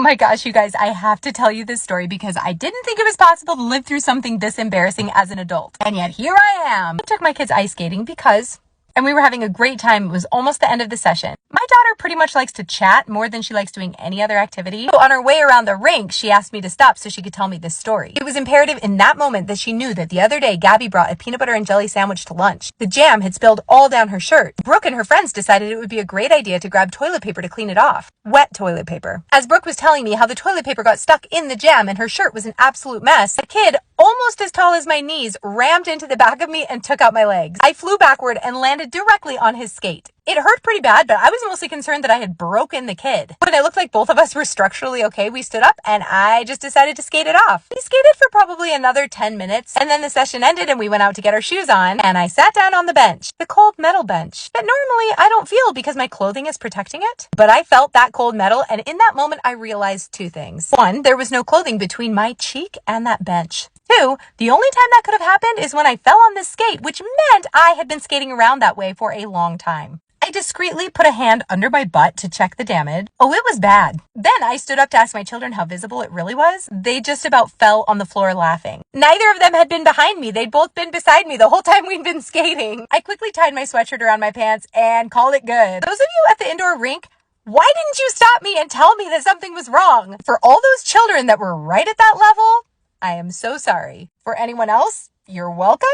Oh my gosh, you guys, I have to tell you this story because I didn't think it was possible to live through something this embarrassing as an adult. And yet here I am. I took my kids ice skating and we were having a great time. It was almost the end of the session. My daughter pretty much likes to chat more than she likes doing any other activity. So on her way around the rink, she asked me to stop so she could tell me this story. It was imperative in that moment that she knew that the other day Gabby brought a peanut butter and jelly sandwich to lunch. The jam had spilled all down her shirt. Brooke and her friends decided it would be a great idea to grab toilet paper to clean it off. Wet toilet paper. As Brooke was telling me how the toilet paper got stuck in the jam and her shirt was an absolute mess, a kid almost as tall as my knees rammed into the back of me and took out my legs. I flew backward and landed directly on his skate. It hurt pretty bad, but I was mostly concerned that I had broken the kid. When it looked like both of us were structurally okay, we stood up and I just decided to skate it off. We skated for probably another 10 minutes and then the session ended and we went out to get our shoes on and I sat down on the bench, the cold metal bench that normally I don't feel because my clothing is protecting it. But I felt that cold metal and in that moment I realized two things. One, there was no clothing between my cheek and that bench. Two, the only time that could have happened is when I fell on this skate, which meant I had been skating around that way for a long time. I discreetly put a hand under my butt to check the damage. Oh, it was bad. Then I stood up to ask my children how visible it really was. They just about fell on the floor laughing. Neither of them had been behind me. They'd both been beside me the whole time we'd been skating. I quickly tied my sweatshirt around my pants and called it good. Those of you at the indoor rink, why didn't you stop me and tell me that something was wrong? For all those children that were right at that level, I am so sorry. For anyone else, you're welcome.